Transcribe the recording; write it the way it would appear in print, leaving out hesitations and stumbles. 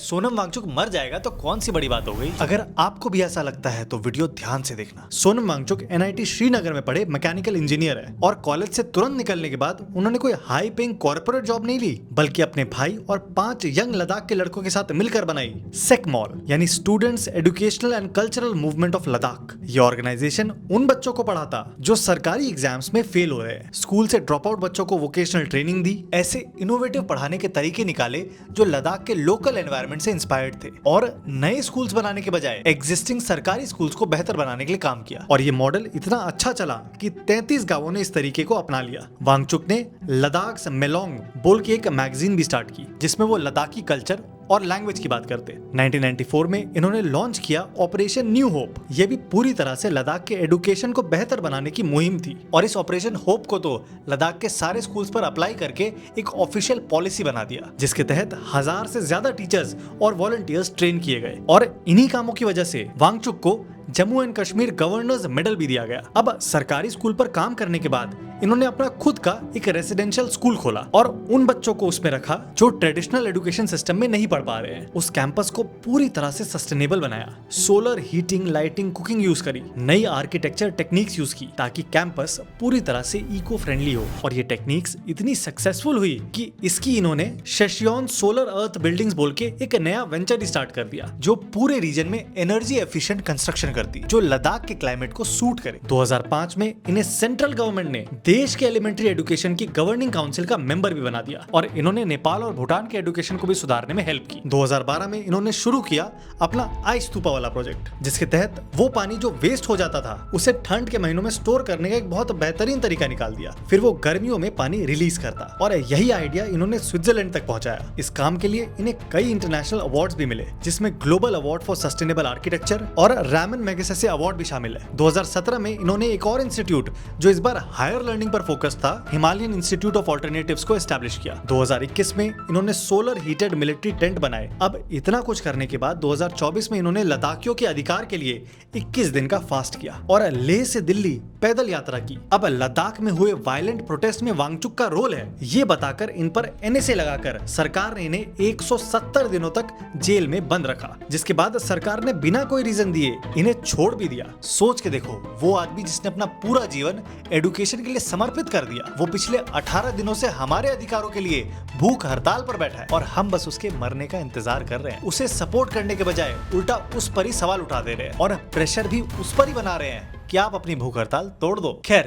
सोनम वांगचुक मर जाएगा तो कौन सी बड़ी बात हो गई। अगर आपको भी ऐसा लगता है तो वीडियो ध्यान से देखना। सोनम वांगचुक NIT श्रीनगर में पढ़े मैकेनिकल इंजीनियर है और कॉलेज से तुरंत निकलने के बाद उन्होंने कोई हाई पेइंग कॉर्पोरेट जॉब नहीं ली, बल्कि अपने भाई और 5 यंग लद्दाख के लड़कों के साथ मिलकर बनाई सेकमॉल यानी students educational and cultural movement of Ladakh. ये ऑर्गेनाइजेशन उन बच्चों को पढ़ाता जो सरकारी एग्जाम्स में फेल हो रहे हैं, स्कूल से ड्रॉप आउट बच्चों को वोकेशनल ट्रेनिंग दी, ऐसे इनोवेटिव पढ़ाने के तरीके निकाले जो लद्दाख के लोकल एनवायरनमेंट से इंस्पायर्ड थे और नए स्कूल्स बनाने के बजाय एग्जिस्टिंग सरकारी स्कूल्स को बेहतर बनाने के लिए काम किया। और ये मॉडल इतना अच्छा चला कि 33 गांवों ने इस तरीके को अपना लिया। वांगचुक ने लद्दाख मेलोंग बोल के एक मैगजीन भी स्टार्ट की जिसमें वो लद्दाखी कल्चर और लैंग्वेज की बात करते। 1994 में इन्होंने लॉन्च किया ऑपरेशन न्यू होप। ये भी पूरी तरह से लद्दाख के एजुकेशन को बेहतर बनाने की मुहिम थी और इस ऑपरेशन होप को तो लद्दाख के सारे स्कूल्स पर अप्लाई करके एक ऑफिशियल पॉलिसी बना दिया, जिसके तहत 1000 से ज्यादा टीचर्स और वॉलंटियर्स ट्रेन किए गए। और इन्हीं कामों की वजह से वांगचुक को Jammu and Kashmir governors medal भी दिया गया। अब सरकारी स्कूल पर काम करने के बाद इन्होंने अपना खुद का एक रेसिडेंशियल स्कूल खोला और उन बच्चों को उसमें रखा जो ट्रेडिशनल एजुकेशन सिस्टम में नहीं पढ़ पा रहे हैं। उस कैंपस को पूरी तरह से सस्टेनेबल बनाया, solar heating, lighting, cooking use करी, नई आर्किटेक्चर टेक्निक्स यूज की ताकि कैंपस पूरी तरह से इको फ्रेंडली हो। और ये टेक्निक्स इतनी सक्सेसफुल हुई कि इसकी इन्होंने शेशियोन सोलर अर्थ बिल्डिंग्स बोल के एक नया वेंचर स्टार्ट कर दिया जो पूरे रीजन में एनर्जी एफिशिएंट कंस्ट्रक्शन करती जो लद्दाख के क्लाइमेट को सूट करे। 2005 में इन्हें सेंट्रल गवर्नमेंट ने देश के एलिमेंट्री एजुकेशन की गवर्निंग काउंसिल का मेंबर भी बना दिया और इन्होंने नेपाल और भूटान के एजुकेशन को भी सुधारने में हेल्प की। 2012 में इन्होंने शुरू किया अपना आई स्तूपा वाला प्रोजेक्ट, जिसके तहत वो पानी जो वेस्ट हो जाता था उसे ठंड के महीनों में स्टोर करने का एक बहुत बेहतरीन तरीका निकाल दिया, फिर वो गर्मियों में पानी रिलीज करता। और यही आइडिया इन्होंने स्विट्जरलैंड तक पहुंचाया। इस काम के लिए इन्हें कई इंटरनेशनल अवार्ड्स भी मिले, जिसमें global award for sustainable architecture और रैमन मैगसेसे अवार्ड भी शामिल है। 2017 में इन्होंने एक और इंस्टीट्यूट जो इस बार हायर लर्निंग पर फोकस था, हिमालयन इंस्टीट्यूट ऑफ ऑल्टरनेटिव्स को एस्टैब्लिश किया। 2021 में इन्होंने सोलर हीटेड मिलिट्री टेंट बनाए। अब इतना कुछ करने के बाद 2024 में इन्होंने लद्दाखियों के अधिकार के लिए 21 दिन का फास्ट किया और लेह से दिल्ली पैदल यात्रा की। अब लद्दाख में हुए वायलेंट प्रोटेस्ट में वांगचुक का रोल है ये बताकर इन पर NSA लगाकर सरकार ने इन्हें 170 दिनों तक जेल में बंद रखा, जिसके बाद सरकार ने बिना कोई रीजन दिए इन्हें छोड़ भी दिया। सोच के देखो, वो आदमी जिसने अपना पूरा जीवन एजुकेशन के लिए समर्पित कर दिया, वो पिछले 18 दिनों से हमारे अधिकारों के लिए भूख हड़ताल पर बैठा है और हम बस उसके मरने का इंतजार कर रहे हैं। उसे सपोर्ट करने के बजाय उल्टा उस पर ही सवाल उठा दे रहे हैं और प्रेशर भी उस पर ही बना रहे हैं कि आप अपनी भूख हड़ताल तोड़ दो। खैर,